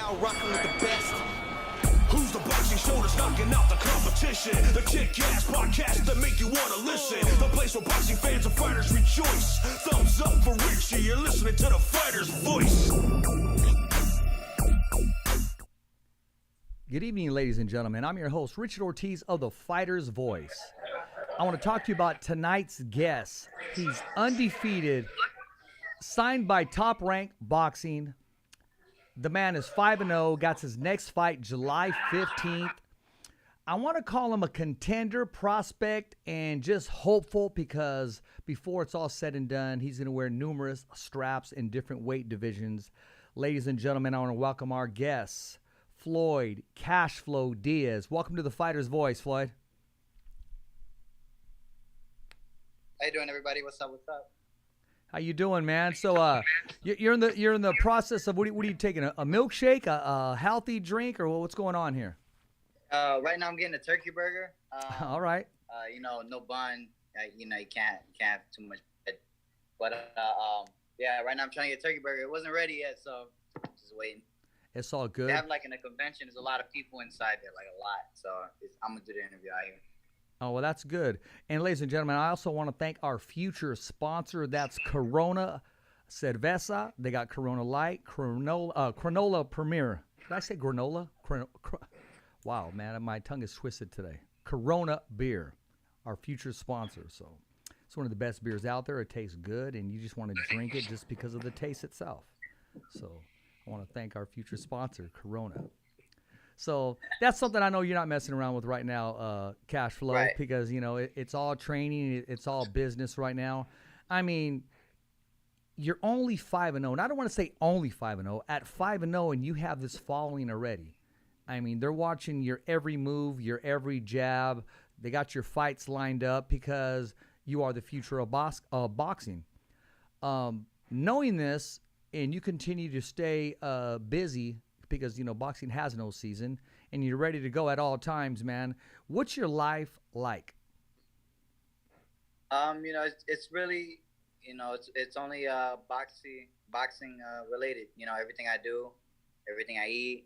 now rocking with the best. Who's the boxing show that's knocking out the competition? The kick-ass podcast that make you want to listen. The place where boxing fans and fighters rejoice. Thumbs up for Richie, you're listening to the fighter's voice. Good evening, ladies and gentlemen. I'm your host, Richard Ortiz of the Fighter's Voice. I want to talk to you about tonight's guest. He's undefeated, signed by Top Rank Boxing. The man is 5-0, got his next fight July 15th. I want to call him a contender, prospect, and just hopeful because before it's all said and done, he's going to wear numerous straps in different weight divisions. Ladies and gentlemen, I want to welcome our guests, Floyd Cashflow Diaz. Welcome to the Fighter's Voice, Floyd. How you doing, everybody? What's up? What's up? How you doing, man? So, you're in the process of what are you taking? A milkshake, a healthy drink, or what's going on here? Right now I'm getting a turkey burger. All right. No bun. You can't have too much bread. But yeah, right now I'm trying to get a turkey burger. It wasn't ready yet, so just waiting. It's all good. They have in a convention. There's a lot of people inside there, a lot. So I'm gonna do the interview out here. Oh, well, that's good. And ladies and gentlemen, I also want to thank our future sponsor. That's Corona Cerveza. They got Corona Light, Cronola Premier. Did I say granola? Wow, man, my tongue is twisted today. Corona Beer, our future sponsor. So it's one of the best beers out there. It tastes good, and you just want to drink it just because of the taste itself. So I want to thank our future sponsor, Corona. So that's something I know you're not messing around with right now, Cash Flow, right. Because, it's all training. It's all business right now. I mean, you're only 5-0, and I don't want to say only 5-0. At 5-0, and you have this following already. I mean, they're watching your every move, your every jab. They got your fights lined up because you are the future of boxing. Knowing this, and you continue to stay busy, because, boxing has no season, and you're ready to go at all times, man. What's your life like? It's really, it's only boxing related. Everything I do, everything I eat,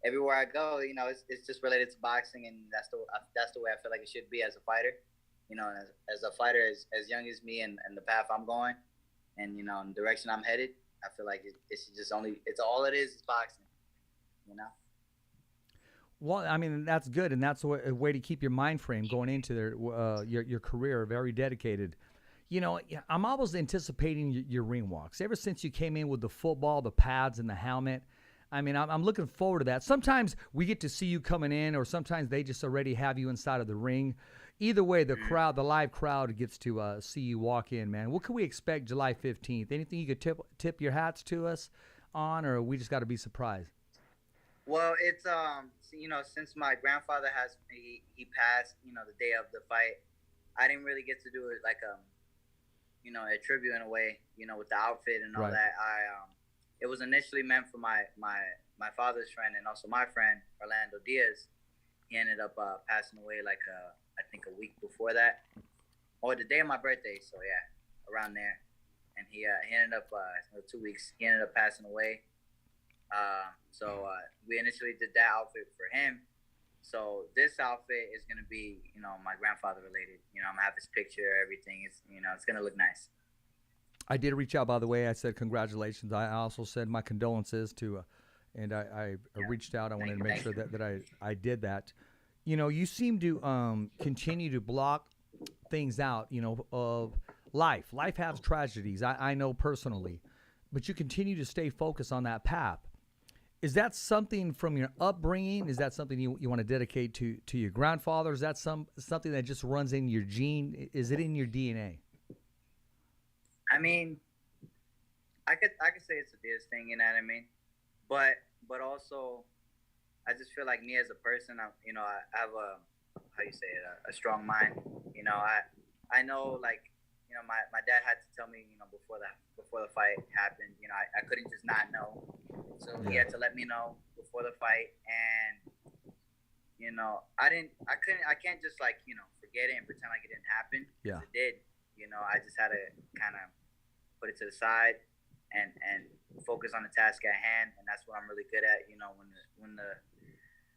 everywhere I go, it's just related to boxing, and that's the way I feel like it should be as a fighter. As a fighter, as young as me, and the path I'm going, and in the direction I'm headed, I feel like it's all it is boxing, Well, I mean, that's good, and that's a way to keep your mind frame going into your career, very dedicated. I'm always anticipating your ring walks. Ever since you came in with the football, the pads, and the helmet, I mean, I'm looking forward to that. Sometimes we get to see you coming in, or sometimes they just already have you inside of the ring. Either way, the live crowd gets to see you walk in, man. What can we expect July 15th? Anything you could tip your hats to us on, or we just got to be surprised? Well, it's since my grandfather he passed, the day of the fight, I didn't really get to do it like a tribute in a way, with the outfit and all right. that. It was initially meant for my father's friend and also my friend Orlando Diaz. He ended up passing away I think a week before that, or the day of my birthday. So yeah, around there. And he ended up 2 weeks. He ended up passing away. So we initially did that outfit for him. So this outfit is gonna be my grandfather related. I'm gonna have his picture, everything. It's gonna look nice. I did reach out, by the way. I said congratulations. I also said my condolences to, and I reached out. I wanted to make sure that I did that. You seem to continue to block things out, of life. Life has tragedies, I know personally, but you continue to stay focused on that path. Is that something from your upbringing? Is that something you want to dedicate to your grandfather? Is that something that just runs in your gene? Is it in your DNA? I mean, I could say it's a Diaz thing, you know what I mean? But also, I just feel like me as a person, I have a strong mind. I know, my dad had to tell me, before the fight happened, I couldn't just not know. So he had to let me know before the fight, and I can't just forget it and pretend like it didn't happen. Yeah. It did. I just had to kind of put it to the side and focus on the task at hand, and that's what I'm really good at. You know,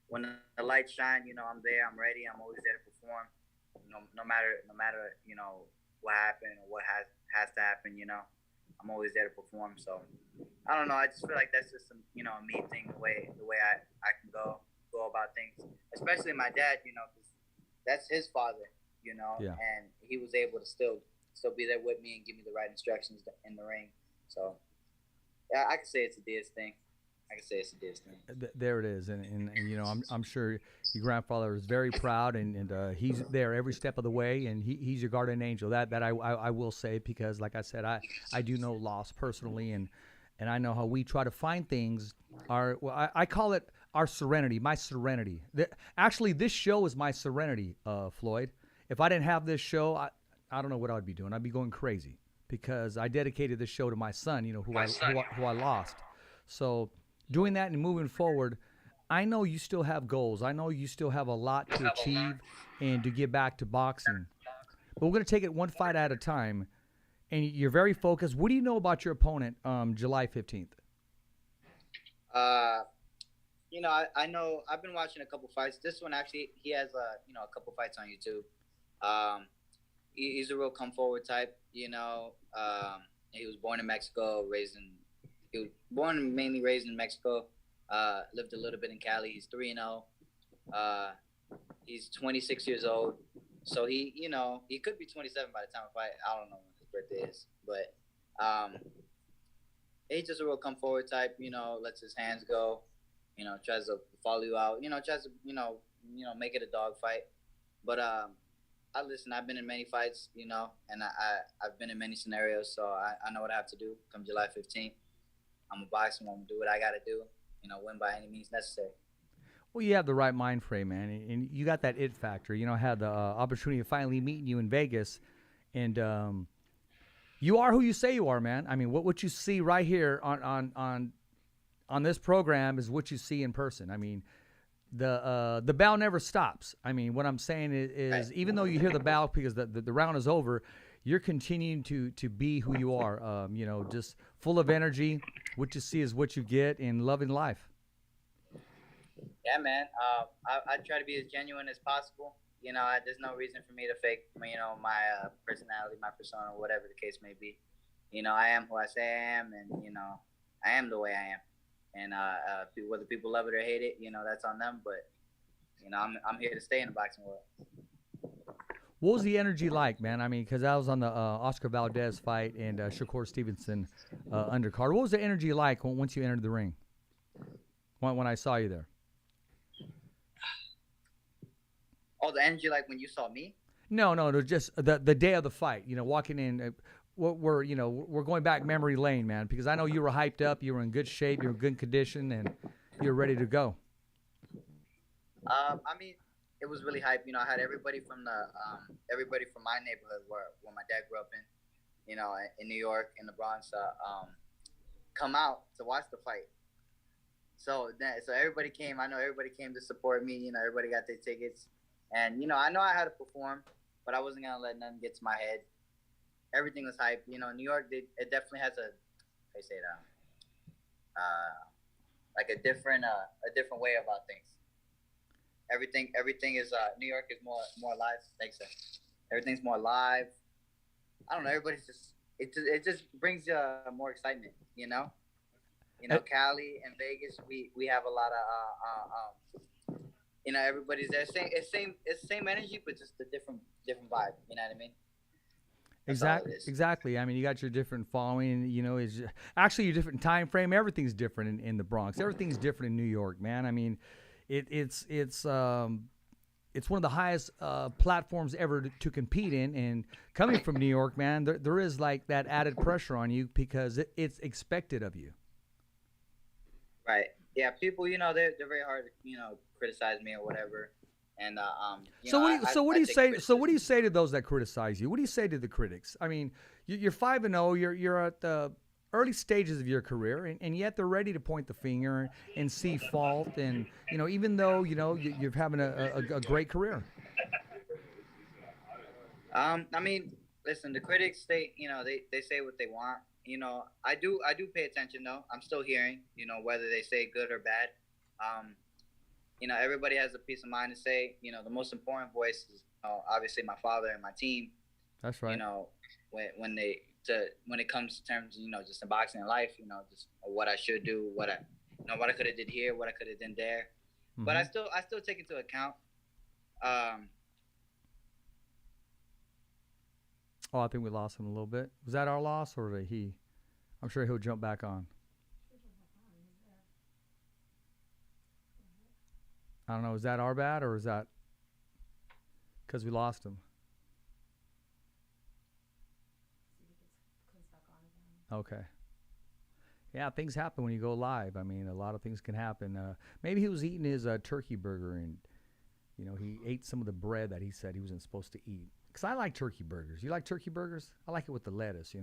when the lights shine, you know, I'm there, I'm ready, I'm always there to perform. No matter you know what happened or what has to happen, you know, I'm always there to perform. So I don't know, I just feel like that's just some, you know, a me thing, the way I can go about things, especially my dad, you know, 'cause that's his father, you know, and he was able to still be there with me and give me the right instructions in the ring. So yeah, I can say it's a Diaz thing. There it is, and you know, I'm sure your grandfather is very proud, and he's there every step of the way, and he's your guardian angel. That I will say, because like I said, I do know loss personally, and I know how we try to find things. I call it our serenity, my serenity. Actually, this show is my serenity, Floyd. If I didn't have this show, I don't know what I'd be doing. I'd be going crazy, because I dedicated this show to my son, you know, who I lost. So doing that and moving forward, I know you still have goals. I know you still have a lot to achieve and to get back to boxing. But we're going to take it one fight at a time, and you're very focused. What do you know about your opponent, July 15th? You know, I know I've been watching a couple fights. This one, actually, he has you know, a couple fights on YouTube. He's a real come forward type, you know. He was born in Mexico, he was born and mainly raised in Mexico. Lived a little bit in Cali. He's 3-0. He's 26 years old. So he, you know, he could be 27 by the time I fight. I don't know when his birthday is, but he's just a real come forward type. You know, lets his hands go. You know, tries to follow you out. You know, tries to you know make it a dog fight. But I've been in many fights. You know, and I've been in many scenarios. So I know what I have to do come July 15th. I'm a boxer. I'm gonna do what I gotta do. You know, win by any means necessary. Well, you have the right mind frame, man, and you got that it factor. You know, I had the opportunity of finally meeting you in Vegas, and you are who you say you are, man. I mean, what you see right here on this program is what you see in person. I mean, the bell never stops. I mean, what I'm saying is even though you hear the bell because the round is over, you're continuing to be who you are. You know, just full of energy. What you see is what you get, in loving life. Yeah, man. I try to be as genuine as possible. You know, there's no reason for me to fake, you know, my personality, my persona, whatever the case may be. You know, I am who I say I am, and you know, I am the way I am. And whether people love it or hate it, you know, that's on them. But you know, I'm here to stay in the boxing world. What was the energy like, man? I mean, because I was on the Oscar Valdez fight and Shakur Stevenson undercard. What was the energy like once you entered the ring? When I saw you there? Oh, the energy like when you saw me? No, just the day of the fight. You know, walking in. We're going back memory lane, man. Because I know you were hyped up, you were in good shape, you were in good condition, and you're ready to go. I mean, it was really hype. You know, I had everybody from my neighborhood where my dad grew up in, you know, in New York, in the Bronx, come out to watch the fight. So everybody came. I know everybody came to support me. You know, everybody got their tickets, and you know, I had to perform, but I wasn't gonna let nothing get to my head. Everything was hype. You know, New York, it definitely has like a different way about things. Everything is New York is more live. Thanks, sir. Everything's more live. I don't know. Everybody's it just brings more excitement. You know, Cali and Vegas, we have a lot of you know, everybody's there. It's same energy, but just a different vibe. You know what I mean? Exactly. I mean, you got your different following. You know, is actually your different time frame. Everything's different in the Bronx. Everything's different in New York, man. I mean, it's one of the highest platforms ever to compete in. And coming from New York, man, there is like that added pressure on you because it's expected of you. Right. Yeah. People, you know, they're very hard to, you know, criticize me or whatever. And what do you say to those that criticize you? What do you say to the critics? I mean, you're 5-0. You're at the early stages of your career, and yet they're ready to point the finger and see fault. And you know, even though you know you're having a great career. I mean, listen, the critics, they say what they want. I do pay attention though. I'm still hearing, whether they say good or bad. Everybody has a peace of mind to say. The most important voice is obviously my father and my team. That's right. When it comes to terms, just in boxing and life, just what I should do, what I could have did here, what I could have done there. Mm-hmm. But I still take into account. I think we lost him a little bit. Was that our loss or did he? I'm sure he'll jump back on. I don't know. Is that our bad or is that because we lost him? Okay. Yeah, things happen when you go live. I mean, a lot of things can happen. Maybe he was eating his turkey burger and, he ate some of the bread that he said he wasn't supposed to eat. Because I like turkey burgers. You like turkey burgers? I like it with the lettuce,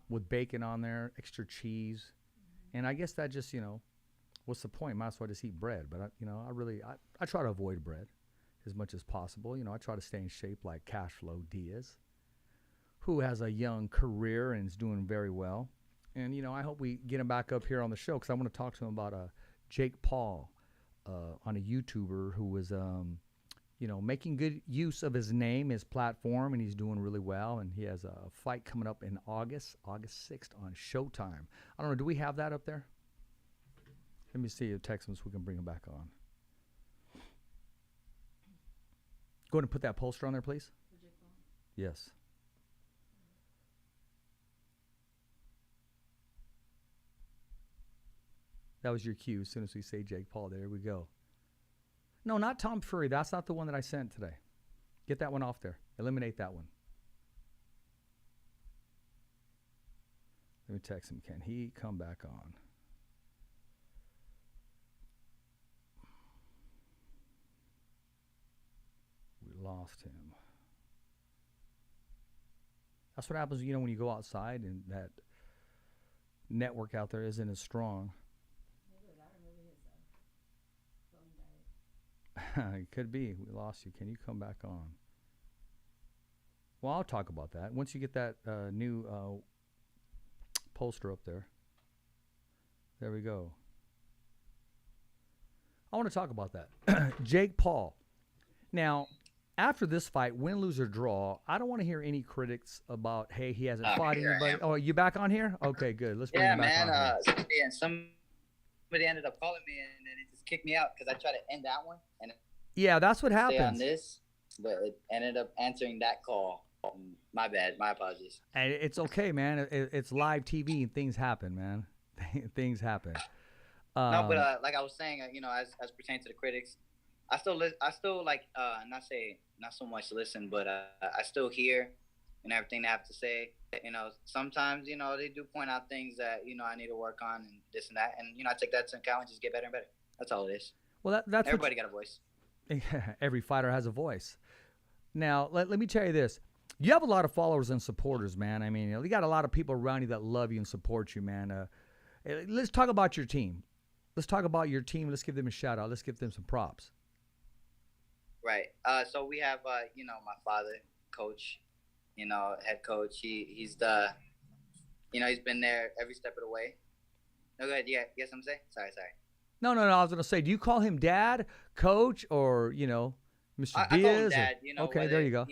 with bacon on there, extra cheese. Mm-hmm. And I guess that just, what's the point? Might as well just eat bread. But, I try to avoid bread as much as possible. I try to stay in shape like Cash Flow Diaz, who has a young career and is doing very well. And, I hope we get him back up here on the show because I want to talk to him about Jake Paul, on a YouTuber who was, making good use of his name, his platform, and he's doing really well. And he has a fight coming up in August 6th on Showtime. I don't know, do we have that up there? Let me see, text him so we can bring him back on. Go ahead and put that poster on there, please. Yes. That was your cue. As soon as we say Jake Paul, there we go. No, not Tom Fury. That's not the one that I sent today. Get that one off there. Eliminate that one. Let me text him. Can he come back on? We lost him. That's what happens, when you go outside and that network out there isn't as strong. It could be. We lost you. Can you come back on? Well, I'll talk about that. Once you get that new poster up there. There we go. I want to talk about that. Jake Paul. Now, after this fight, win, lose, or draw, I don't want to hear any critics about, hey, he hasn't fought anybody. Oh, you back on here? Okay, good. Let's bring him back on here. Somebody ended up calling me and then it just kicked me out because I tried to end that one. And yeah, that's what happens. On this, but it ended up answering that call. My bad. My apologies. And it's okay, man. It's live TV and things happen, man. Things happen. No, but like I was saying, as pertains to the critics, I still like not so much listen, but I still hear and everything they have to say. Sometimes they do point out things that I need to work on and this and that, and I take that into account and just get better and better. That's all it is. Well, that's everybody got a voice. Every fighter has a voice. Now, let me tell you this. You have a lot of followers and supporters, man. I mean, you got a lot of people around you that love you and support you, man. Let's talk about your team. Let's talk about your team. Let's give them a shout out. Let's give them some props. Right. So we have, my father, coach, head coach. He's the, he's been there every step of the way. No, go ahead. Yeah. Yes, I'm saying. Sorry. No. I was gonna say, do you call him dad, coach, or Mr. Diaz? I call him dad. Okay, there you go.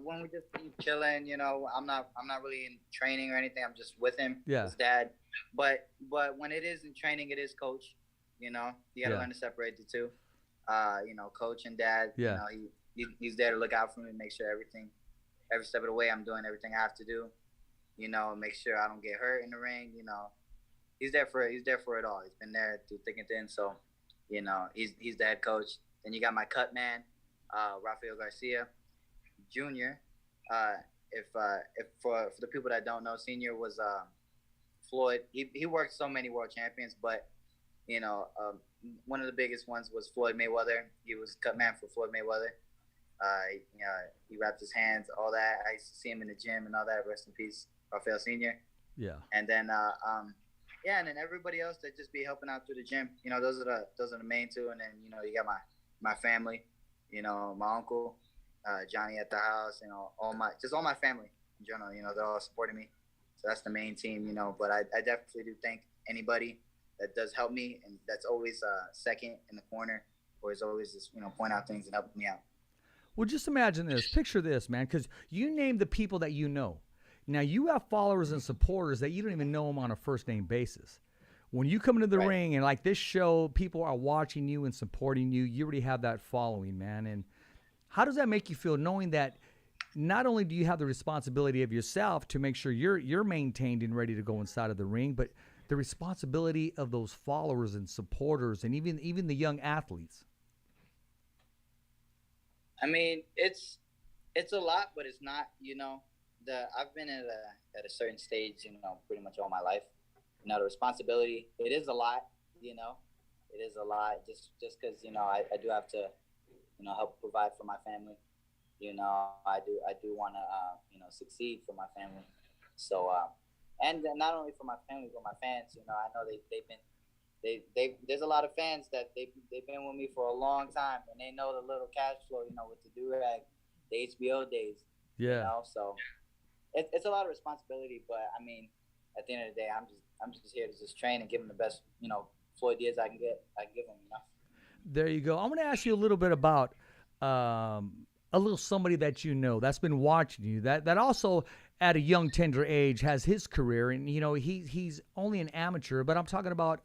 When we just be chilling, I'm not really in training or anything. I'm just with him. Yeah. His dad. But when it is in training, it is coach. You got to learn to separate the two. Coach and dad. Yeah. He's there to look out for me, make sure every step of the way I'm doing everything I have to do. Make sure I don't get hurt in the ring. He's there for it all. He's been there through thick and thin. So, he's the head coach. Then you got my cut man, Rafael Garcia, Jr. If for the people that don't know, Senior was Floyd. He worked so many world champions, but one of the biggest ones was Floyd Mayweather. He was cut man for Floyd Mayweather. He wrapped his hands, all that. I used to see him in the gym and all that. Rest in peace, Rafael Senior. Yeah. And then and then everybody else that just be helping out through the gym. Those are the main two. And then you got my family. My uncle, Johnny at the house. All my family in general. They're all supporting me. So that's the main team, you know. But I definitely do thank anybody that does help me, and that's always second in the corner, or is always just, you know, point out things and help me out. Well, just imagine this. Picture this, man, because you name the people that you know. Now, you have followers and supporters that you don't even know them on a first-name basis. When you come into the ring and, like, this show, people are watching you and supporting you, you already have that following, man. And how does that make you feel, knowing that not only do you have the responsibility of yourself to make sure you're maintained and ready to go inside of the ring, but the responsibility of those followers and supporters and even the young athletes? I mean, it's a lot, but it's not, you know. I've been at a certain stage, you know, pretty much all my life. You know, the responsibility, it is a lot, you know. It is a lot just because, you know, I do have to, you know, help provide for my family. You know, I do want to, you know, succeed for my family. So, and not only for my family, but my fans, you know, I know there's a lot of fans that they've been with me for a long time, and they know the little cash flow, you know, with the do-rag, the HBO days, Yeah. you know, so it's a lot of responsibility, but I mean, at the end of the day, I'm just here to just train and give them the best, you know, Floyd Diaz I can give them, you know. There you go. I'm going to ask you a little bit about a little somebody that you know that's been watching you, that also at a young tender age has his career, and you know he's only an amateur, but I'm talking about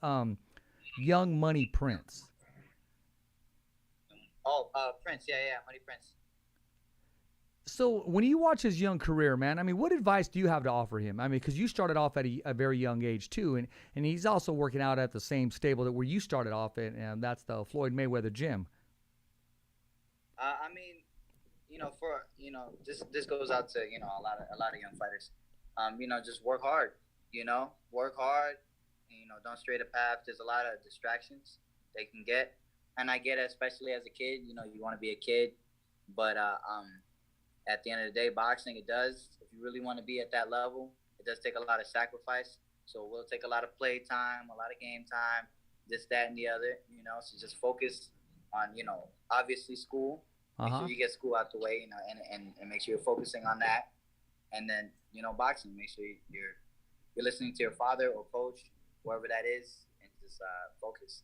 Young Money Prince. Oh, Prince, yeah, Money Prince. So when you watch his young career, man, I mean, what advice do you have to offer him? I mean, because you started off at a very young age too, and he's also working out at the same stable that where you started off at, and that's the Floyd Mayweather gym. I mean, you know, this goes out to, you know, a lot of young fighters. You know, just work hard. You know, work hard. You know, don't stray the path. There's a lot of distractions they can get, and I get it, especially as a kid. You know, you want to be a kid, but at the end of the day, boxing, it does. If you really want to be at that level, it does take a lot of sacrifice. So we'll take a lot of play time, a lot of game time, this, that, and the other. You know, so just focus on, you know, obviously school. Make sure you get school out the way, you know, and make sure you're focusing on that. And then, you know, boxing, make sure you're listening to your father or coach, whoever that is, and just focus.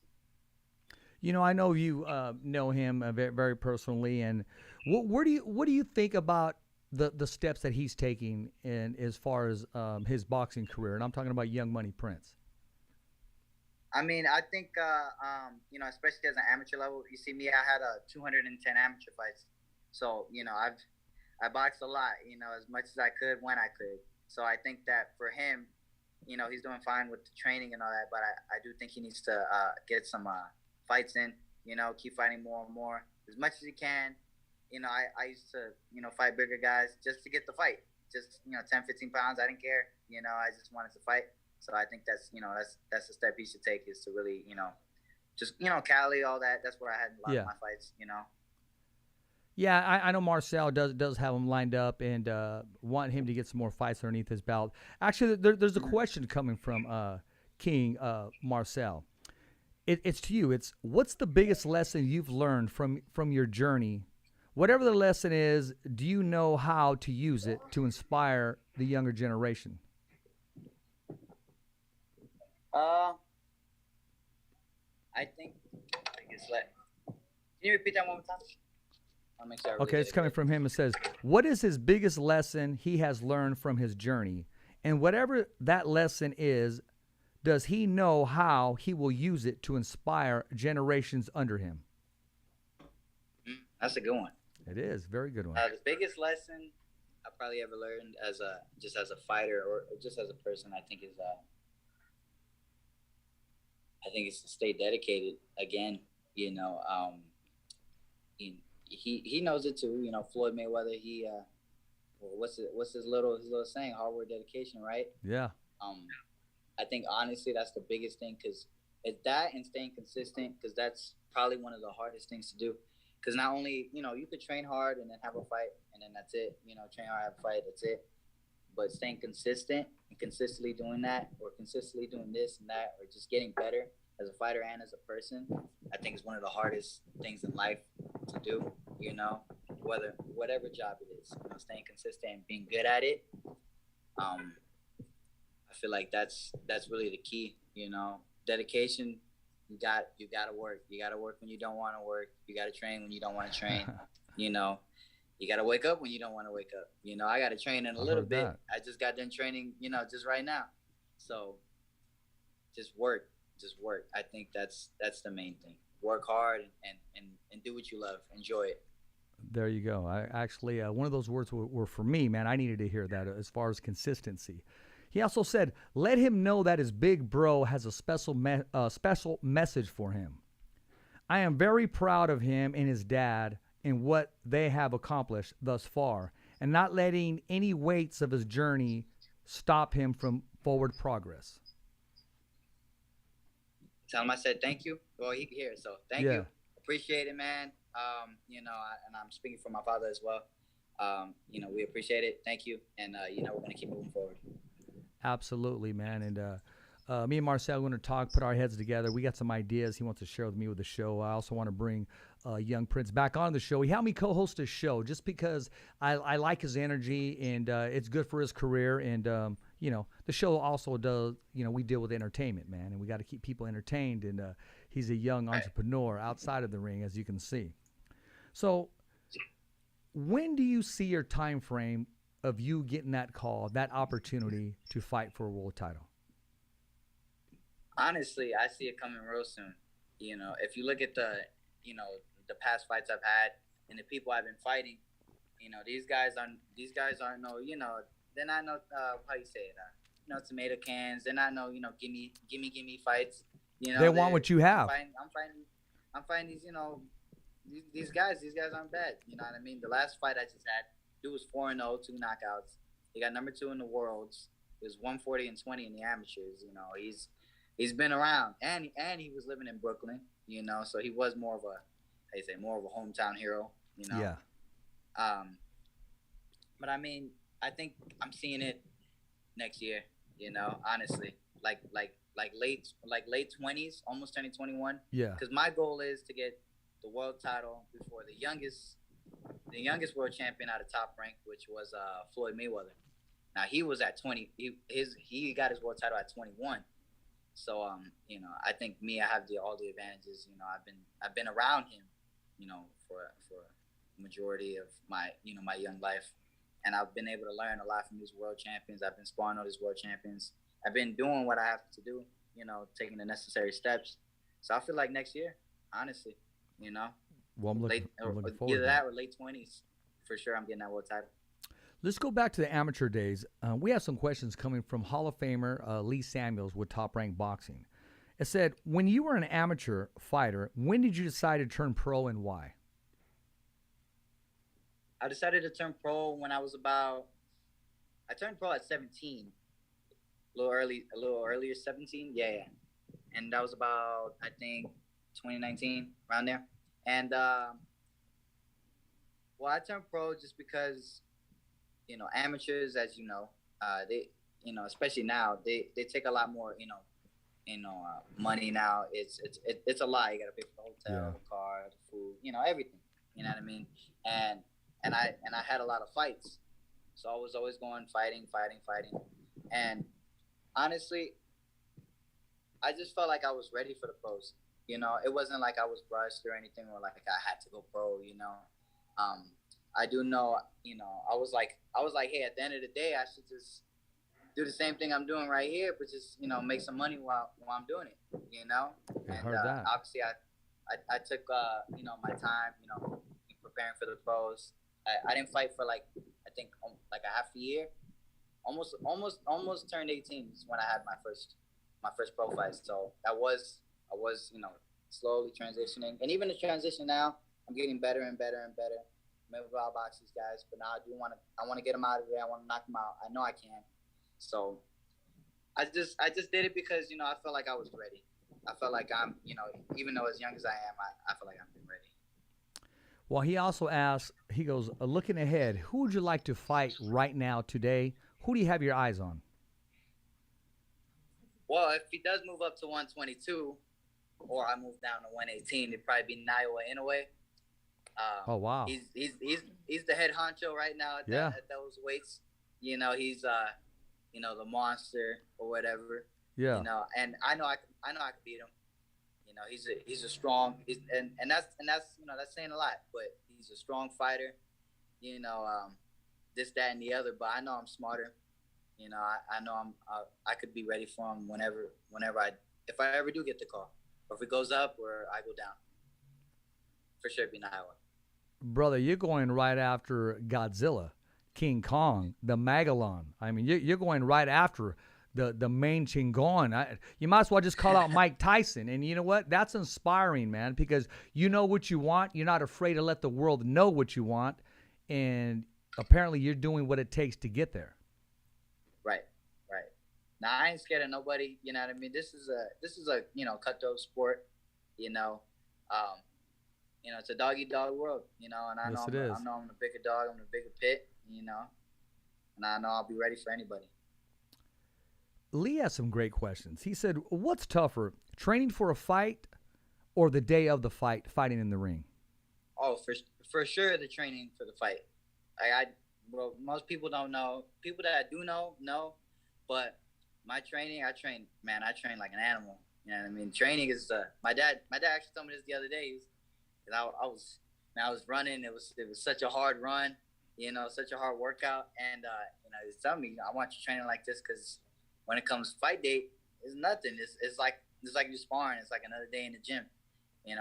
You know, I know you know him very, very personally, and what do you think about the steps that he's taking in as far as his boxing career? And I'm talking about Young Money Prince. I mean, I think, you know, especially as an amateur level, you see me, I had 210 amateur fights. So, you know, I boxed a lot, you know, as much as I could when I could. So I think that for him, you know, he's doing fine with the training and all that, but I do think he needs to get some fights in, you know, keep fighting more and more as much as he can. You know, I used to, you know, fight bigger guys just to get the fight. Just, you know, 10, 15 pounds, I didn't care. You know, I just wanted to fight. So I think that's, you know, that's the step he should take, is to really, you know, just, you know, Cali, all that. That's where I had a lot of my fights, you know. Yeah, I know Marcel does have him lined up and want him to get some more fights underneath his belt. Actually, there's a question coming from King Marcel. It's to you. It's, what's the biggest lesson you've learned from your journey? Whatever the lesson is, do you know how to use it to inspire the younger generation? I think it's like, can you repeat that one more time? I'll make sure I Okay, it's coming from him. It says, what is his biggest lesson he has learned from his journey? And whatever that lesson is, does he know how he will use it to inspire generations under him? That's a good one. It is. Very good one. The biggest lesson I probably ever learned as a fighter or just as a person, I think is to stay dedicated. Again, you know, he knows it too. You know, Floyd Mayweather. What's his little saying? Hard work, dedication, right? Yeah. I think honestly that's the biggest thing, because it's that and staying consistent, because that's probably one of the hardest things to do. Because not only, you know, you could train hard and then have a fight and then that's it. You know, train hard, have a fight, that's it. But staying consistent and consistently doing that, or consistently doing this and that, or just getting better as a fighter and as a person, I think is one of the hardest things in life to do. You know, whatever job it is, you know, staying consistent and being good at it. I feel like that's really the key. You know, dedication. You got to work. You got to work when you don't want to work. You got to train when you don't want to train. You know, you got to wake up when you don't want to wake up. You know, I got to train in a little bit. That. I just got done training, you know, just right now. So just work. I think that's the main thing. Work hard and do what you love. Enjoy it. There you go. I actually, one of those words were for me, man. I needed to hear that as far as consistency. He also said, let him know that his big bro has a special message for him. I am very proud of him and his dad and what they have accomplished thus far, and not letting any weights of his journey stop him from forward progress. Tell him I said thank you. Well, he can hear it, so thank you. Appreciate it, man. You know, and I'm speaking for my father as well. You know, we appreciate it. Thank you, and you know, we're gonna keep moving forward. Absolutely, man. And me and Marcel are going to put our heads together. We got some ideas he wants to share with me with the show. I also want to bring Young Prince back on the show. He helped me co-host a show just because I like his energy, and it's good for his career. And, you know, the show also does, you know, we deal with entertainment, man, and we got to keep people entertained. And he's a young entrepreneur outside of the ring, as you can see. So when do you see your time frame of you getting that call, that opportunity to fight for a world title? Honestly, I see it coming real soon. You know, if you look at the past fights I've had and the people I've been fighting, you know, these guys aren't no, you know, they're not no, how you say it, you know, tomato cans. They're not no, you know, gimme fights. You know, they want what you have. I'm fighting these, you know, these guys aren't bad. You know what I mean? The last fight I just had, dude was 4-0, 2 knockouts. He got number 2 in the worlds. He was 140-20 in the amateurs. You know, he's been around, and he was living in Brooklyn. You know, so he was more of a hometown hero. You know. Yeah. But I mean, I think I'm seeing it next year. You know, honestly, like late 20s, almost turning 21. Yeah. Because my goal is to get the world title before the youngest world champion out of Top Rank, which was Floyd Mayweather. Now he was at 20. He got his world title at 21. So you know, I think I have all the advantages. You know, I've been around him, you know, for a majority of my young life, and I've been able to learn a lot from these world champions. I've been sparring all these world champions. I've been doing what I have to do, you know, taking the necessary steps. So I feel like next year, honestly, you know, well, I'm looking forward either that or late 20s, for sure. I'm getting that world title. Let's go back to the amateur days. We have some questions coming from Hall of Famer Lee Samuels with Top Rank Boxing. It said, when you were an amateur fighter, when did you decide to turn pro and why? I decided to turn pro when I turned pro at 17. A little earlier, 17. Yeah. And that was about, I think, 2019, around there. And, well, I turned pro just because, you know, amateurs, as you know, they, you know, especially now, they take a lot more, money now. It's a lot. You got to pay for the hotel, the car, the food, you know, everything. You know what I mean? And I had a lot of fights, so I was always going fighting. And honestly, I just felt like I was ready for the pros. You know, it wasn't like I was rushed or anything, or like I had to go pro. You know, I do know. You know, I was like, hey, at the end of the day, I should just do the same thing I'm doing right here, but just, you know, make some money while I'm doing it. You know, and obviously I took you know, my time, you know, preparing for the pros. I didn't fight for like, I think like a half a year. Almost turned 18 is when I had my first pro fight. So I was, you know, slowly transitioning, and even the transition now, I'm getting better and better and better. Maybe I'll box these guys, but now I want to get them out of there. I want to knock them out. I know I can. So I just did it because, you know, I felt like I was ready. I felt like I'm, you know, even though as young as I am, I feel like I'm ready. Well, he also asked, he goes, looking ahead, who would you like to fight right now today? Who do you have your eyes on? Well, if he does move up to 122, or I move down to 118, it'd probably be Naoya Inoue. Oh wow! He's the head honcho right now at those weights. You know, he's the monster or whatever. Yeah. And I know I could beat him. He's a strong, and that's that's saying a lot, but he's a strong fighter. This, that, and the other. But I know I'm smarter. I know I could be ready for him whenever if I ever do get the call, or if it goes up or I go down. For sure, be in Iowa. Brother, you're going right after Godzilla, King Kong, the Megalon. I mean, you're going right after the main Chingon. You might as well just call out Mike Tyson. And you know what? That's inspiring, man, because you know what you want. You're not afraid to let the world know what you want. And apparently you're doing what it takes to get there. Right. Now, I ain't scared of nobody. You know what I mean? This is a cutthroat sport. It's a dog-eat-dog world, and I know I'm the bigger dog, I'm the bigger pit, and I know I'll be ready for anybody. Lee has some great questions. He said, what's tougher, training for a fight or the day of the fight, fighting in the ring? Oh, for sure the training for the fight. Well, most people don't know. People that I do know, but my training, I train like an animal. You know what I mean? Training is my dad actually told me this the other day. I was running. It was such a hard run, such a hard workout, and he was telling me, I want you training like this because when it comes fight date, it's nothing. It's like you're sparring. It's like another day in the gym.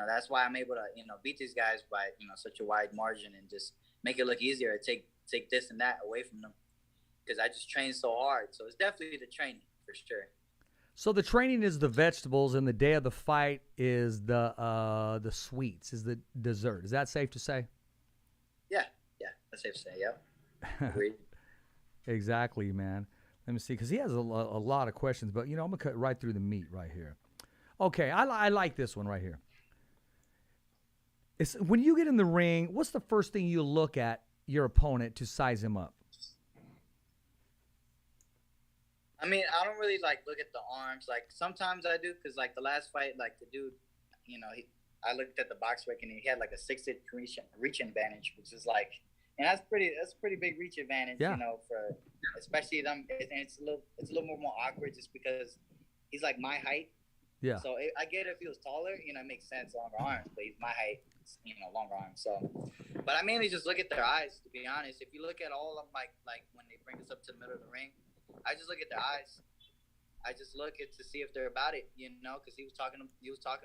That's why I'm able to beat these guys by such a wide margin and just make it look easier. Take this and that away from them because I just train so hard. So it's definitely the training for sure. So the training is the vegetables, and the day of the fight is the sweets, is the dessert. Is that safe to say? Yeah, that's safe to say. Yep. Agreed. Exactly, man. Let me see, because he has a lot of questions, but I'm gonna cut right through the meat right here. Okay, I like this one right here. It's when you get in the ring, what's the first thing you look at your opponent to size him up? I mean, I don't really look at the arms. Like sometimes I do, cause the last fight, the dude, I looked at the box rec and he had a 6-inch reach advantage, which is and that's pretty big reach advantage. Yeah. For especially them, and it's a little more awkward just because he's my height. Yeah. So I get it if he was taller, it makes sense, longer arms, but he's my height, longer arms. So, but I mainly just look at their eyes, to be honest. If you look at all of them, like when they bring us up to the middle of the ring, I just look at their eyes. I just look to see if they're about it, because he was talking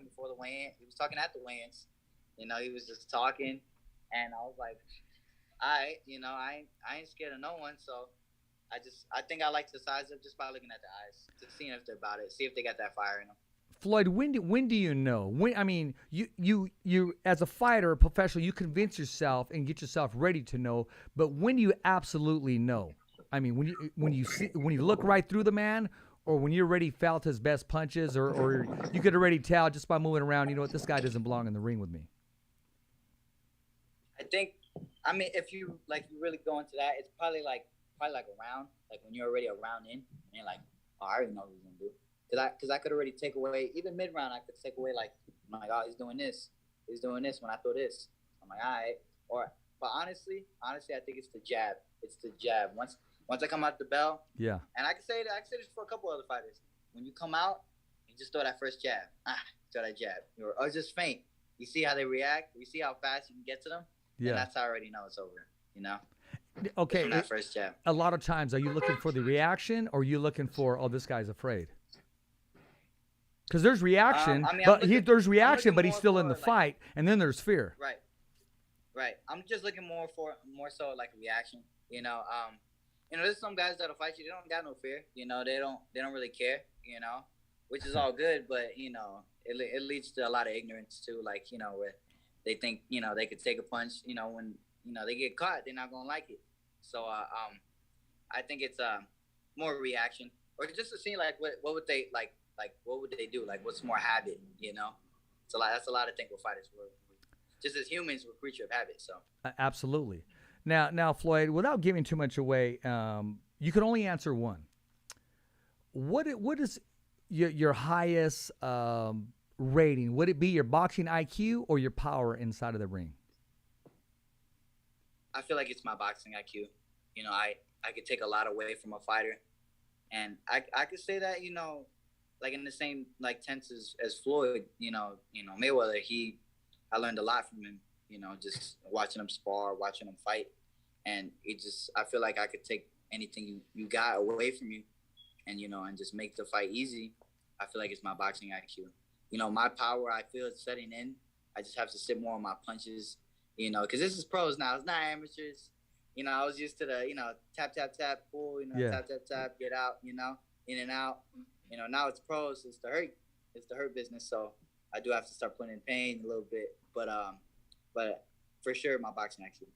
before the weigh-in. He was talking at the weigh-ins. He was just talking, and I was like, all right, I ain't scared of no one. So I think I like to size up just by looking at their eyes, to seeing if they're about it, see if they got that fire in them. Floyd, when do you know? You as a fighter, a professional, you convince yourself and get yourself ready to know. But when do you absolutely know? I mean, when you look right through the man, or when you already felt his best punches, or you could already tell just by moving around, you know what, this guy doesn't belong in the ring with me. I think, if you you really go into that, it's probably a round, when you're already a round in, and you're oh, I already know what he's gonna do. Because I could already take away, even mid-round, I could take away, I'm oh, he's doing this when I throw this. I'm all right. But honestly, I think it's the jab. It's the jab. Once I come out the bell, yeah. And I can say this for a couple other fighters. When you come out, you just throw that first jab. Throw that jab. Or just feint. You see how they react. You see how fast you can get to them. Yeah. And that's how I already know it's over. Okay. That first jab. A lot of times, are you looking for the reaction, or are you looking for, oh, this guy's afraid? Because there's reaction, there's reaction, but he's still in the fight, and then there's fear. Right. I'm just looking more so a reaction. There's some guys that'll fight you. They don't got no fear. They don't really care. Which is all good, but it leads to a lot of ignorance too. Where they think they could take a punch. When they get caught, they're not gonna like it. So I think it's more reaction, or just to see what would they like. What would they do? What's more habit? It's a lot. That's a lot of things with fighters. Just as humans, we're a creature of habit. So absolutely. Now, Floyd, without giving too much away, you can only answer one. What is your highest rating? Would it be your boxing IQ or your power inside of the ring? I feel like it's my boxing IQ. I could take a lot away from a fighter. And I could say that, like in the same like tense as Floyd, Mayweather, I learned a lot from him, just watching him spar, watching him fight. And I feel like I could take anything you got away from you and, and just make the fight easy. I feel like it's my boxing IQ. My power, I feel it's setting in. I just have to sit more on my punches, because this is pros now. It's not amateurs. I was used to the, tap, tap, tap, pull, tap, tap, tap, get out, in and out. Now it's pros. It's the hurt business. So I do have to start putting in pain a little bit. But for sure, my boxing IQ.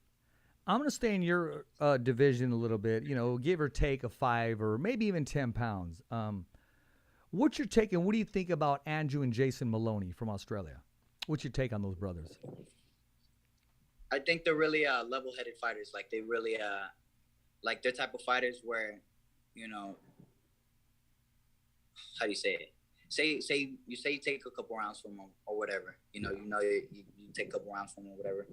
I'm going to stay in your division a little bit, give or take a 5 or maybe even 10 pounds. What's your take and what do you think about Andrew and Jason Maloney from Australia? What's your take on those brothers? I think they're really level-headed fighters. Like they really like they're type of fighters where, how do you say it? Say you take a couple rounds from them or whatever. You take a couple rounds from them or whatever.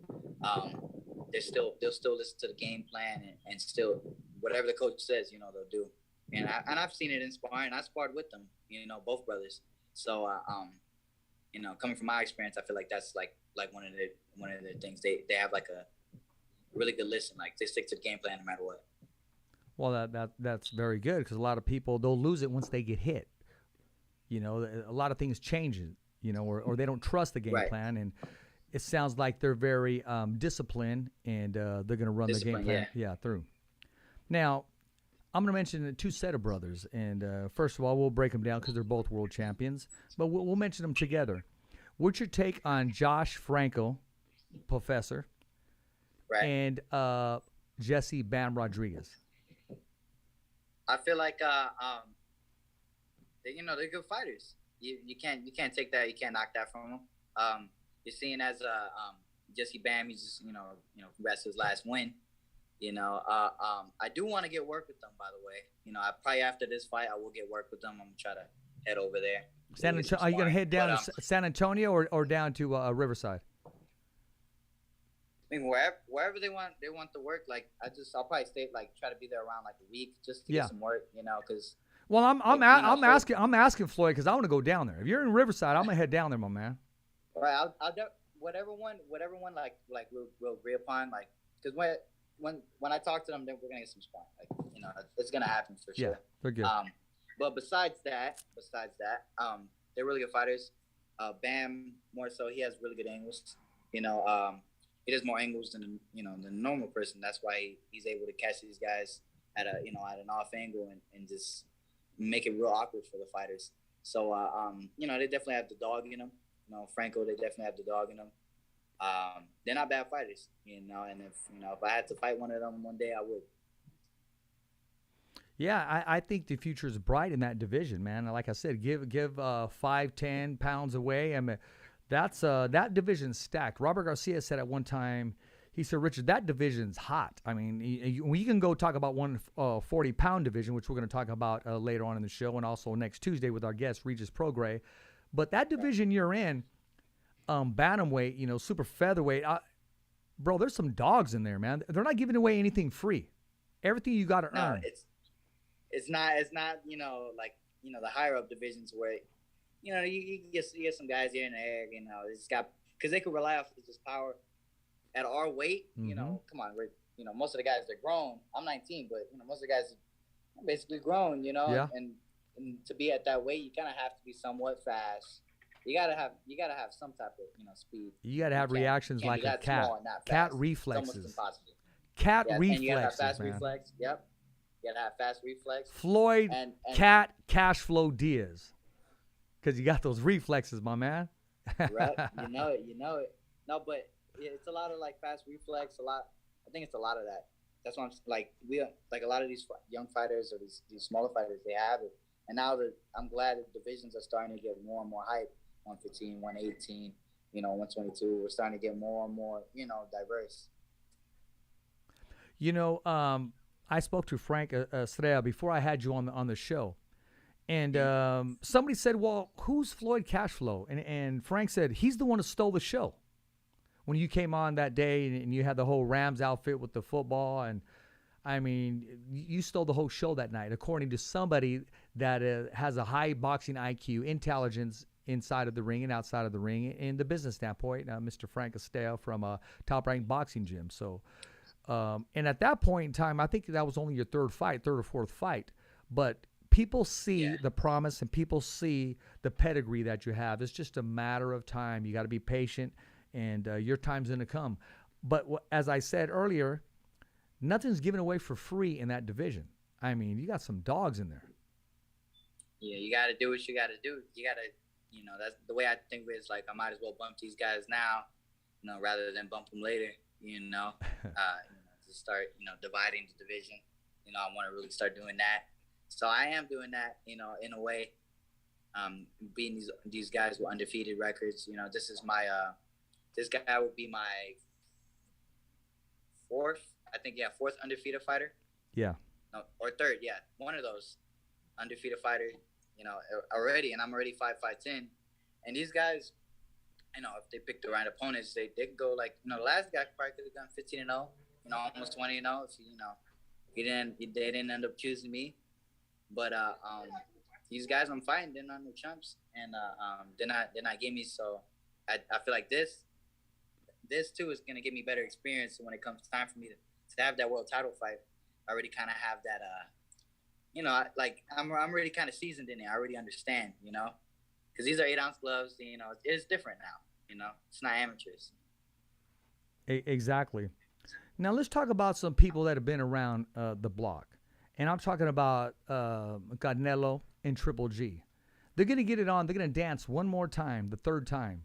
They'll still listen to the game plan and still whatever the coach says, they'll do. And I've seen it in sparring. I sparred with them, both brothers. So coming from my experience, I feel like that's like one of the things they have like a really good listen. Like they stick to the game plan no matter what. Well, that's very good because a lot of people they'll lose it once they get hit. A lot of things change, or they don't trust the game plan, and it sounds like they're very disciplined and they're going to run the game plan through. Now, I'm going to mention 2 set of brothers, and first of all, we'll break them down because they're both world champions, but we'll mention them together. What's your take on Josh Franco, Professor, and Jesse Bam Rodriguez? I feel like they're good fighters. You can't take that. You can't knock that from them. You're seeing as Jesse Bam, he's just congrats his last win. I do want to get work with them. By the way, I probably after this fight I will get work with them. I'm gonna try to head over there. Are you gonna head down to San Antonio or down to Riverside? I mean, wherever they want the work. Like I'll probably stay try to be there around like a week just to get some work. Because. Well, I'm asking Floyd because I want to go down there. If you're in Riverside, I'm gonna head down there, my man. All right, I'll whatever one like we'll agree upon because when I talk to them, then we're gonna get some spot. It's gonna happen for sure. Yeah, they're good. But besides that, they're really good fighters. Bam more so, he has really good angles. He does more angles than the normal person. That's why he's able to catch these guys at an off angle and just make it real awkward for the fighters. So they definitely have the dog in them. Franco, they definitely have the dog in them. They're not bad fighters, and if I had to fight one of them one day, I would. Yeah, I think the future is bright in that division, man. Like I said, give 5-10 pounds away. I mean, that division's stacked. Robert Garcia said at one time, he said, Richard, that division's hot. I mean, we can go talk about 40-pound division, which we're going to talk about later on in the show, and also next Tuesday with our guest Regis Prograis. But that division you're in, bantamweight, super featherweight, bro, there's some dogs in there, man. They're not giving away anything free. Everything you got to earn. It's not the higher up divisions where you get some guys here and there, it's got because they could rely off of this power. At our weight, come on, we're most of the guys they're grown. I'm 19, but most of the guys are basically grown, Yeah. And to be at that weight, you kind of have to be somewhat fast. You gotta have some type of speed. You gotta have reactions like a cat. Cat reflexes. It's almost impossible. Cat reflexes. And you gotta have fast man. reflex. Yep. You gotta have fast reflex. Floyd, and Cat, cash flow Diaz. Because you got those reflexes, my man. Right. You know it. No, but it's a lot of fast reflex. I think it's a lot of that. That's why I'm a lot of these young fighters or these smaller fighters, they have it. And now I'm glad the divisions are starting to get more and more hype. 115, 118, 122. We're starting to get more and more, diverse. I spoke to Frank Estrella before I had you on the show. And somebody said, well, who's Floyd Cashflow? And Frank said, he's the one who stole the show. When you came on that day and you had the whole Rams outfit with the football. And I mean, you stole the whole show that night, according to somebody that has a high boxing IQ, intelligence inside of the ring and outside of the ring, in the business standpoint, Mr. Frank Estelle from a top-ranked boxing gym. So, and at that point in time, I think that was only your third or fourth fight. But people see the promise and people see the pedigree that you have. It's just a matter of time. You got to be patient, and your time's going to come. But as I said earlier, nothing's given away for free in that division. I mean, you got some dogs in there. Yeah, you got to do what you got to do. You got to, that's the way I think of it is like, I might as well bump these guys now, rather than bump them later, to start, dividing the division. I want to really start doing that. So I am doing that, in a way, beating these guys with undefeated records. This is my, this guy would be my fourth undefeated fighter. Yeah. No, or third, yeah. One of those undefeated fighter, already, and I'm already 5 fights in. And these guys, if they pick the right opponents, they could go like, the last guy probably could have gone 15-0, almost 20-0 if they didn't end up choosing me. But these guys I'm fighting, they're not no chumps, and they're not give me. So I feel like this too is gonna give me better experience. So when it comes time for me to have that world title fight, I already kind of have that. I'm already kind of seasoned in it. I already understand, because these are 8-ounce gloves. It's different now. It's not amateurs. Exactly. Now let's talk about some people that have been around the block. And I'm talking about Canelo and Triple G. They're going to get it on. They're going to dance one more time, the third time.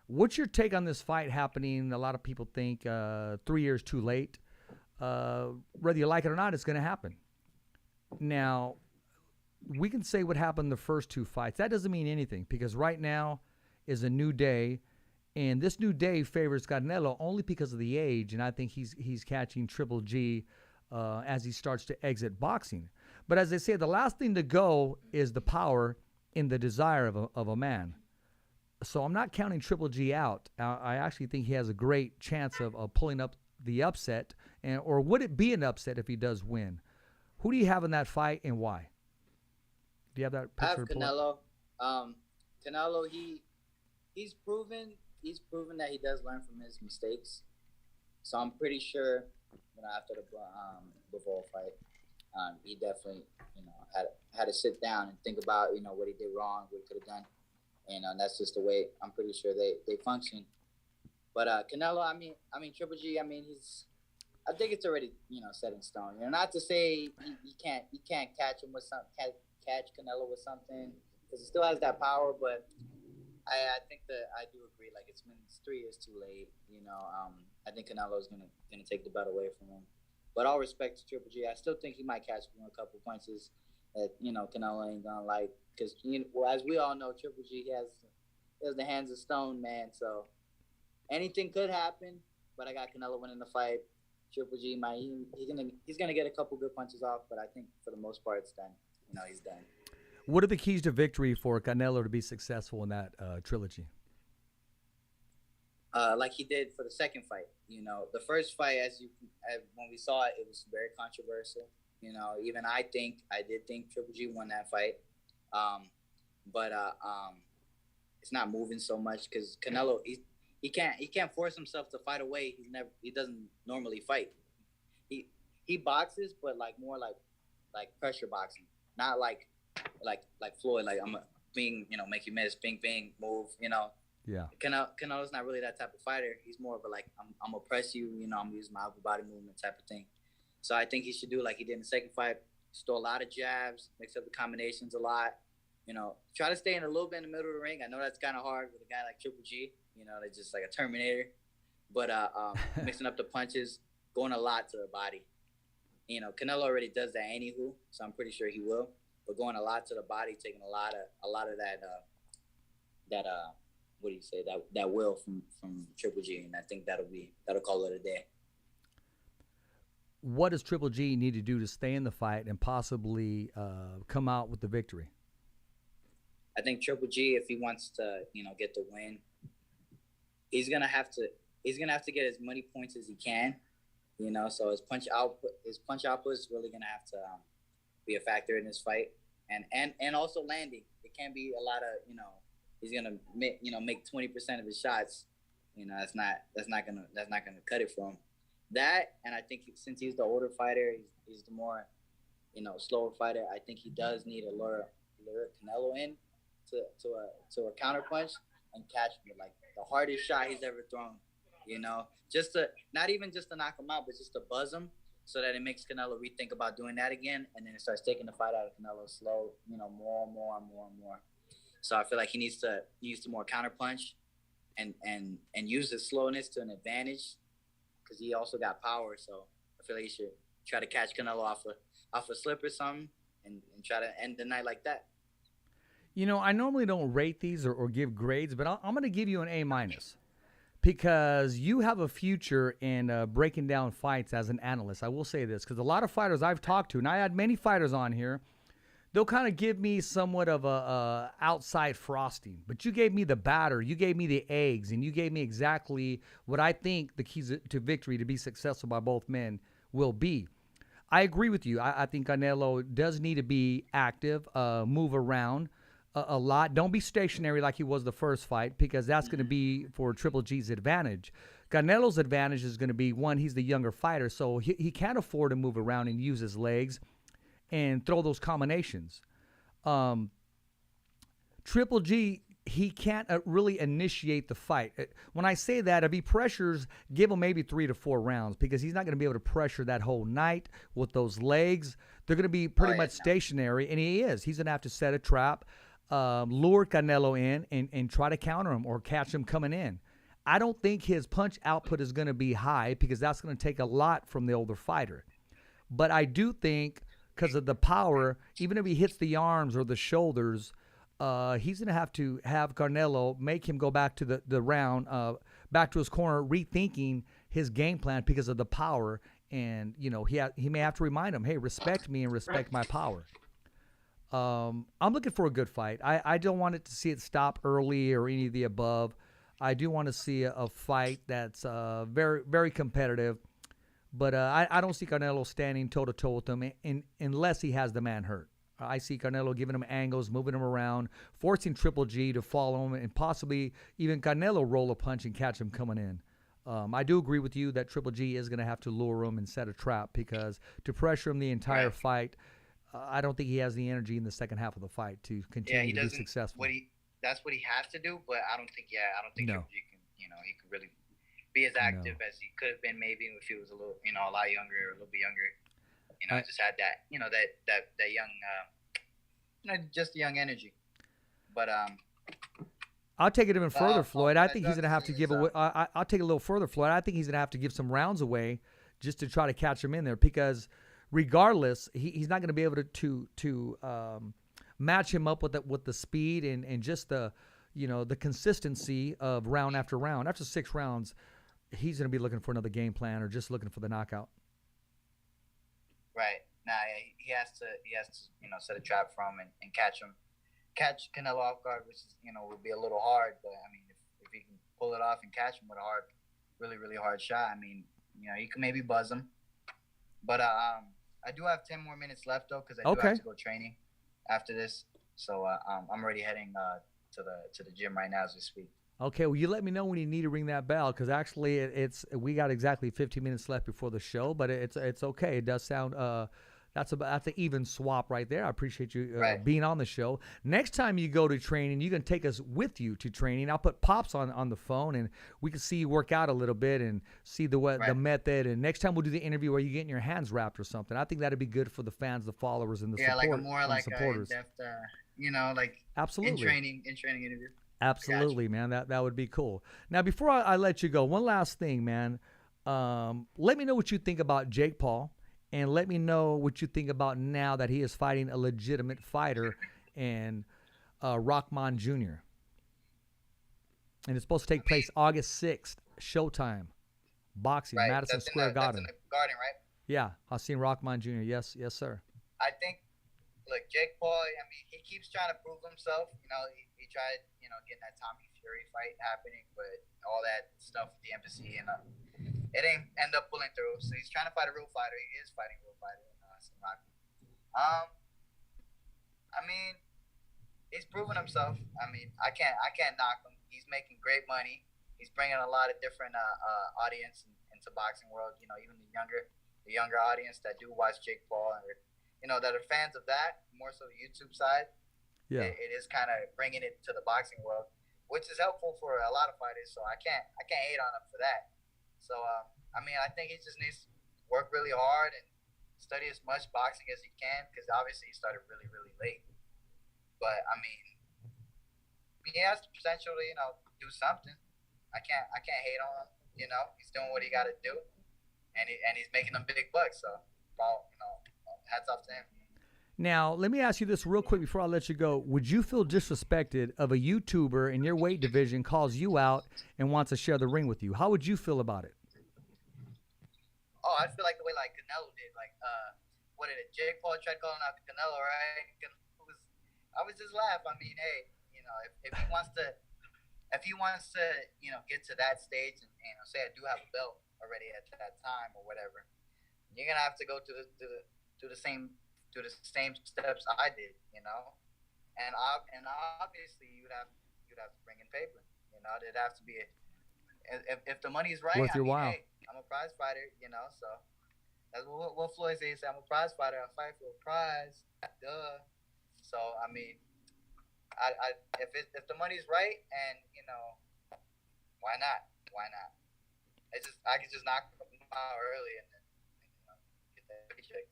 What's your take on this fight happening? A lot of people think 3 years too late. Whether you like it or not, it's going to happen. Now, we can say what happened the first two fights. That doesn't mean anything because right now is a new day. And this new day favors Canelo only because of the age. And I think he's catching Triple G as he starts to exit boxing. But as they say, the last thing to go is the power and the desire of a man. So I'm not counting Triple G out. I actually think he has a great chance of pulling up the upset. Or would it be an upset if he does win? Who do you have in that fight and why? Do you have that picture? I have Canelo. Canelo, he's proven that he does learn from his mistakes. So I'm pretty sure, after the Bivol fight, he definitely, had to sit down and think about, what he did wrong, what he could have done. And that's just the way I'm pretty sure they function. But Canelo, I mean Triple G, I think it's already, set in stone. Not to say he can't catch him with something, catch Canelo with something, because he still has that power. But I think that I do agree. Like it's 3 years too late. I think Canelo's gonna take the belt away from him. But all respect to Triple G, I still think he might catch him a couple punches that Canelo ain't gonna like. Because as we all know, Triple G he has the hands of stone, man. So anything could happen. But I got Canelo winning the fight. Triple G he's gonna get a couple good punches off, but I think for the most part it's done. He's done. What are the keys to victory for Canelo to be successful in that trilogy? Like he did for the second fight. The first fight, when we saw it, it was very controversial. Even I did think Triple G won that fight. But it's not moving so much because Canelo, he can't force himself to fight away. He doesn't normally fight. He boxes, but more like pressure boxing, not like Floyd, like I'm being, make you miss, bing, bing, move, Yeah. Canelo's not really that type of fighter. He's more of a I'm gonna press you, I'm gonna use my upper body movement type of thing. So I think he should do like he did in the second fight. Stole a lot of jabs, mix up the combinations a lot. Try to stay in a little bit in the middle of the ring. I know that's kind of hard with a guy like Triple G. They're just like a Terminator. But mixing up the punches, going a lot to the body. Canelo already does that anywho, so I'm pretty sure he will. But going a lot to the body, taking a lot of that what do you say, that will from Triple G, and I think that'll call it a day. What does Triple G need to do to stay in the fight and possibly come out with the victory? I think Triple G, if he wants to, get the win, he's gonna have to get as many points as he can, You know, so his punch output is really gonna have to be a factor in this fight, and also landing. It can't be a lot of, you know, he's gonna make 20% of his shots. You know, that's not gonna cut it for him. That, and I think since he's the older fighter, he's the more, you know, slower fighter. I think he does need to lure Canelo in to a counter punch and catch me, like the hardest shot he's ever thrown. You know, just to not even just to knock him out, but just to buzz him, so that it makes Canelo rethink about doing that again, and then it starts taking the fight out of Canelo slow, you know, more and more and more and more. So I feel like he needs to more counter punch, and use his slowness to an advantage, because he also got power. So I feel like he should try to catch Canelo off a slip or something, and try to end the night like that. You know, I normally don't rate these or give grades, but I'm going to give you an A-, because you have a future in breaking down fights as an analyst. I will say this, because a lot of fighters I've talked to, and I had many fighters on here, they'll kind of give me somewhat of a outside frosting. But you gave me the batter, you gave me the eggs, and you gave me exactly what I think the keys to victory to be successful by both men will be. I agree with you. I think Canelo does need to be active, move around a lot. Don't be stationary like he was the first fight, because that's going to be for Triple G's advantage. Canelo's advantage is going to be, one, he's the younger fighter, so he can't afford to move around and use his legs and throw those combinations. Triple G, he can't really initiate the fight. When I say that, if he pressures, give him maybe 3 to 4 rounds, because he's not going to be able to pressure that whole night with those legs. They're going to be pretty much stationary, and he is. He's going to have to set a trap, lure Canelo in, and try to counter him or catch him coming in. I don't think his punch output is going to be high, because that's going to take a lot from the older fighter. But I do think, because of the power, even if he hits the arms or the shoulders, he's going to have Canelo make him go back to the round, back to his corner, rethinking his game plan because of the power. And, you know, he may have to remind him, hey, respect me and respect my power. I'm looking for a good fight. I don't want to see it stop early or any of the above. I do want to see a fight that's very, very competitive. But I don't see Canelo standing toe-to-toe with him unless he has the man hurt. I see Canelo giving him angles, moving him around, forcing Triple G to follow him, and possibly even Canelo roll a punch and catch him coming in. I do agree with you that Triple G is going to have to lure him and set a trap, because to pressure him the entire fight, I don't think he has the energy in the second half of the fight to continue to be successful. That's what he has to do, but I don't think Triple G can, you know, he can really be as active as he could have been maybe if he was a little, you know, a lot younger or a little bit younger. You know, just had that, you know, that young, you know, just the young energy. But I'll take it even further, Floyd. I think he's going to have to give away. I'll take it a little further, Floyd. I think he's going to have to give some rounds away just to try to catch him in there, because regardless, he's not going to be able to match him up with the speed and just the, you know, the consistency of round after round. After 6 rounds, he's going to be looking for another game plan or just looking for the knockout. Right. Nah, he has to, you know, set a trap for him and catch Canelo off guard, which is, you know, would be a little hard. But I mean, if he can pull it off and catch him with a really, really hard shot, I mean, you know, you can maybe buzz him. But I do have 10 more minutes left though, because I do have to go training after this. So I'm already heading to the gym right now as we speak. Okay, well, you let me know when you need to ring that bell, because actually we got exactly 15 minutes left before the show, but it's okay. It does sound that's an even swap right there. I appreciate you being on the show. Next time you go to training, you can take us with you to training. I'll put Pops on the phone, and we can see you work out a little bit and see the method. And next time we'll do the interview where you're getting your hands wrapped or something. I think that'd be good for the fans, the followers, and the supporters. In-depth, you know, like absolutely in training interview. Absolutely, man. That would be cool. Now, before I let you go, one last thing, man. Let me know what you think about Jake Paul, and let me know what you think about now that he is fighting a legitimate fighter in Rockman Jr. And it's supposed to take place August 6th, Showtime, boxing, Madison Square Garden. That's in the Garden, right? Yeah, Hasim Rockman Jr. Yes, sir. I think, look, Jake Paul, I mean, he keeps trying to prove himself. You know, he tried, you know, getting that Tommy Fury fight happening, but all that stuff with the embassy, and it ain't end up pulling through. So he's trying to fight a real fighter. He is fighting a real fighter. I mean, he's proven himself. I mean, I can't knock him. He's making great money. He's bringing a lot of different audience into boxing world. You know, even the younger audience that do watch Jake Paul, or that are fans of that, more so the YouTube side. Yeah, it is kind of bringing it to the boxing world, which is helpful for a lot of fighters. So I can't hate on him for that. So I mean, I think he just needs to work really hard and study as much boxing as he can, because obviously he started really, really late. But I mean, he has the potential to do something. I can't hate on him. He's doing what he got to do, and he's making them big bucks. So, hats off to him. Now, let me ask you this real quick before I let you go. Would you feel disrespected if a YouTuber in your weight division calls you out and wants to share the ring with you? How would you feel about it? Oh, I feel like the way Canelo did. What did it? Jake Paul tried calling out Canelo, right? I was just laugh. I mean, hey, if he wants to, get to that stage and say I do have a belt already at that time or whatever, you're gonna have to go to the same steps I did, and obviously you'd have to bring in paper. There'd have to be if the money's right. Worth your while. Hey, I'm a prize fighter, so that's what Floyd says. I'm a prize fighter. I fight for a prize. Duh. So I mean, if the money's right, and why not? I could just knock them out early and then get that paycheck.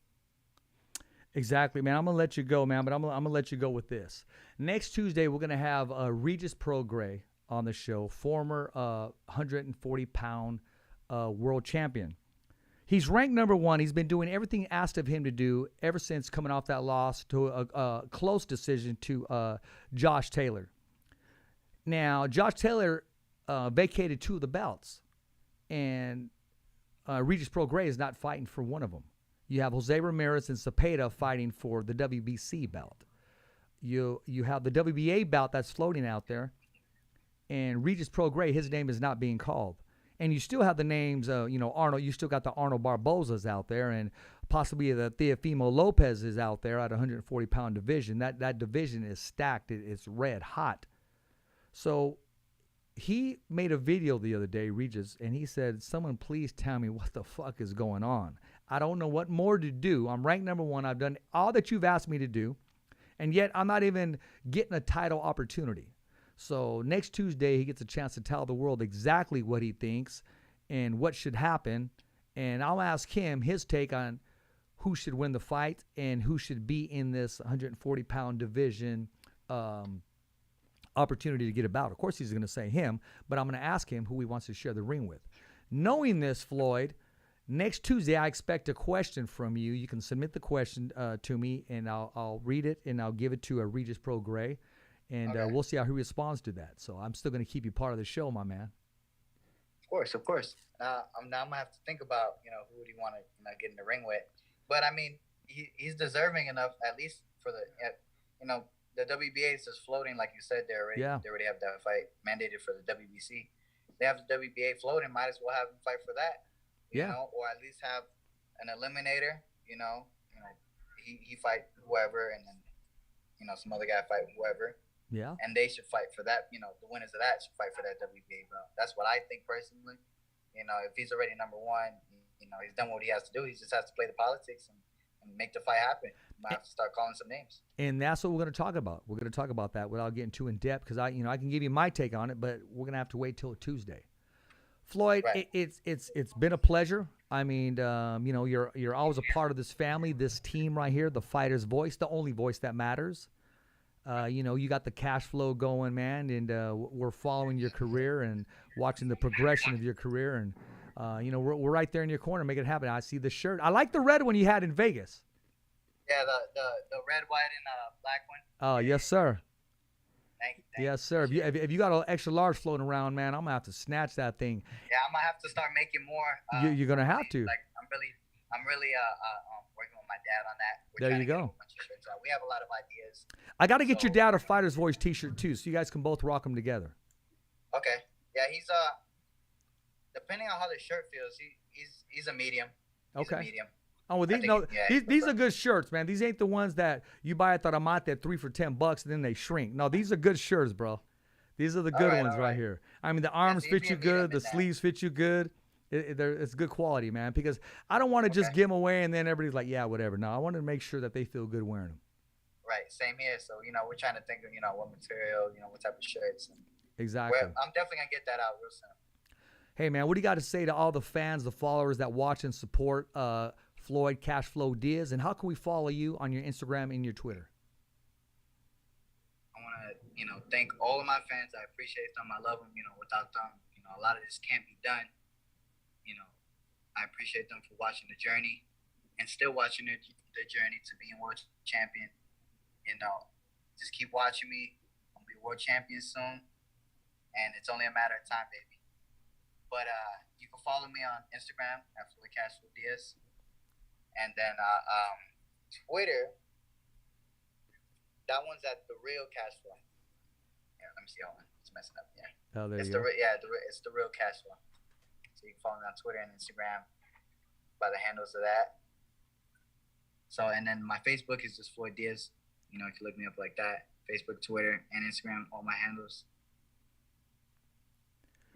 Exactly, man. I'm gonna let you go, man, but I'm gonna let you go with this. Next Tuesday, we're gonna have Regis Prograis on the show, former 140-pound world champion. He's ranked number 1. He's been doing everything asked of him to do ever since coming off that loss to a close decision to Josh Taylor. Now, Josh Taylor vacated 2 of the belts, and Regis Prograis is not fighting for one of them. You have Jose Ramirez and Cepeda fighting for the WBC belt. You have the WBA belt that's floating out there, and Regis Prograis, his name is not being called. And you still have the names, Arnold. You still got the Arnold Barbosas out there, and possibly the Teofimo Lopez is out there at 140-pound division. That division is stacked. It's red hot. So he made a video the other day, Regis, and he said, "Someone please tell me what the fuck is going on. I don't know what more to do. I'm ranked number 1. I've done all that you've asked me to do, and yet I'm not even getting a title opportunity." So next Tuesday, he gets a chance to tell the world exactly what he thinks and what should happen. And I'll ask him his take on who should win the fight and who should be in this 140-pound division opportunity to get a bout. Of course, he's going to say him, but I'm going to ask him who he wants to share the ring with. Knowing this, Floyd, next Tuesday, I expect a question from you. You can submit the question to me, and I'll read it, and I'll give it to Regis Prograis. And Okay. we'll see how he responds to that. So I'm still going to keep you part of the show, my man. Of course. Now I'm gonna have to think about who do you want to get in the ring with. But I mean, he's deserving enough, at least for the the WBA is just floating, like you said. They already have that fight mandated for the WBC. They have the WBA floating. Might as well have him fight for that. You know, or at least have an eliminator. He fight whoever, and then some other guy fight whoever. Yeah. And they should fight for that. The winners of that should fight for that WBA belt. That's what I think personally. If he's already number 1, he's done what he has to do. He just has to play the politics and make the fight happen. Might have to start calling some names. And that's what we're going to talk about. We're going to talk about that without getting too in depth, because I can give you my take on it, but we're going to have to wait till Tuesday. Floyd, Right. it's been a pleasure. I mean, you're always a part of this family, this team right here, the Fighter's Voice, the only voice that matters. You got the cash flow going, man, and we're following your career and watching the progression of your career, and we're right there in your corner, make it happen. I see the shirt. I like the red one you had in Vegas. Yeah, the red, white, and black one. Oh, yes, sir. Thank you. Yes, sir. If you got an extra large floating around, man, I'm gonna have to snatch that thing. Yeah, I'm gonna have to start making more. You're gonna have to. Like I'm really working with my dad on that. There you go. We have a lot of ideas. I got to get your dad a Fighter's Voice T-shirt too, so you guys can both rock them together. Okay. Yeah, he's depending on how the shirt feels, he's a medium. He's Okay. a medium. Oh, well, these are good shirts, man. These ain't the ones that you buy at the Ramate at 3 for $10 and then they shrink. No, these are good shirts, bro. These are the good ones right here. I mean, the arms fit you good, the sleeves fit you good. It's good quality, man. Because I don't want to just give them away and then everybody's like, yeah, whatever. No, I want to make sure that they feel good wearing them. Right, same here. So we're trying to think of what material, what type of shirts. Exactly. I'm definitely gonna get that out real soon. Hey, man, what do you got to say to all the fans, the followers that watch and support Floyd Cashflow Diaz, and how can we follow you on your Instagram and your Twitter? I want to, thank all of my fans. I appreciate them. I love them. Without them, a lot of this can't be done. I appreciate them for watching the journey and still watching the journey to being world champion. Just keep watching me. I'm gonna be world champion soon, and it's only a matter of time, baby. But you can follow me on Instagram at Floyd Cashflow Diaz. And then Twitter, that one's at the real Cashflow. Yeah, let me see. Hold on, it's messing up. Yeah. Oh, there it's you go. It's the real Cashflow. So you can follow me on Twitter and Instagram by the handles of that. So, and then my Facebook is just Floyd Diaz. You can look me up like that. Facebook, Twitter, and Instagram, all my handles.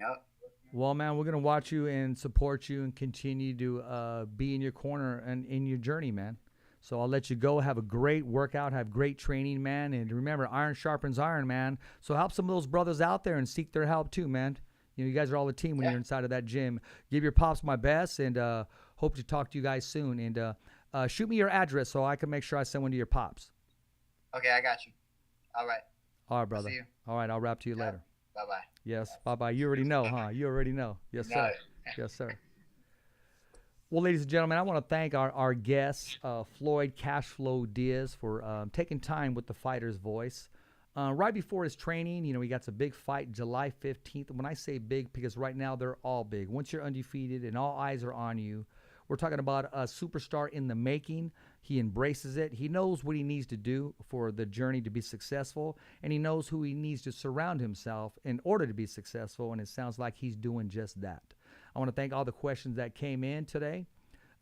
Yep. Well, man, we're going to watch you and support you and continue to be in your corner and in your journey, man. So I'll let you go. Have a great workout. Have great training, man. And remember, iron sharpens iron, man. So help some of those brothers out there and seek their help too, man. You guys are all a team when you're inside of that gym. Give your pops my best, and hope to talk to you guys soon. And shoot me your address so I can make sure I send one to your pops. Okay, I got you. All right. All right, brother. See you. All right, I'll rap to you later. Bye-bye. Yes, bye-bye. You already know, huh? You already know. Yes, sir. Yes, sir. Well, ladies and gentlemen, I want to thank our guest, Floyd Cashflow Diaz, for taking time with the Fighter's Voice. Right before his training, he got a big fight July 15th. When I say big, because right now they're all big. Once you're undefeated and all eyes are on you, we're talking about a superstar in the making. He embraces it. He knows what he needs to do for the journey to be successful, and he knows who he needs to surround himself in order to be successful, and it sounds like he's doing just that. I want to thank all the questions that came in today,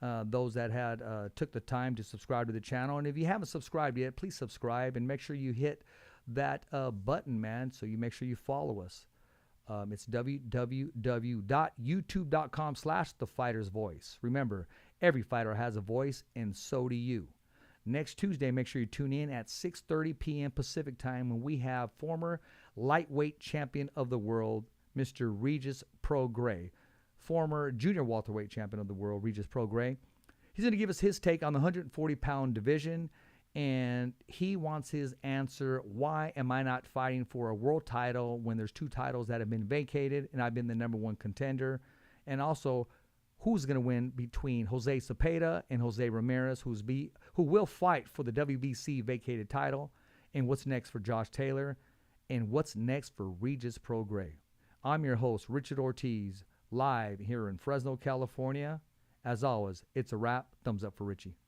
those that had took the time to subscribe to the channel. And if you haven't subscribed yet, please subscribe and make sure you hit that button, man, so you make sure you follow us. It's www.youtube.com/thefightersvoice. Remember, every fighter has a voice, and so do you. Next Tuesday, make sure you tune in at 6:30 p.m. Pacific time when we have former lightweight champion of the world, Mr. Regis Prograis, former junior welterweight champion of the world, Regis Prograis. He's going to give us his take on the 140-pound division, and he wants his answer, why am I not fighting for a world title when there's 2 titles that have been vacated and I've been the #1 contender? And also, who's going to win between Jose Cepeda and Jose Ramirez, who will fight for the WBC vacated title? And what's next for Josh Taylor? And what's next for Regis Prograis? I'm your host, Richard Ortiz, live here in Fresno, California. As always, it's a wrap. Thumbs up for Richie.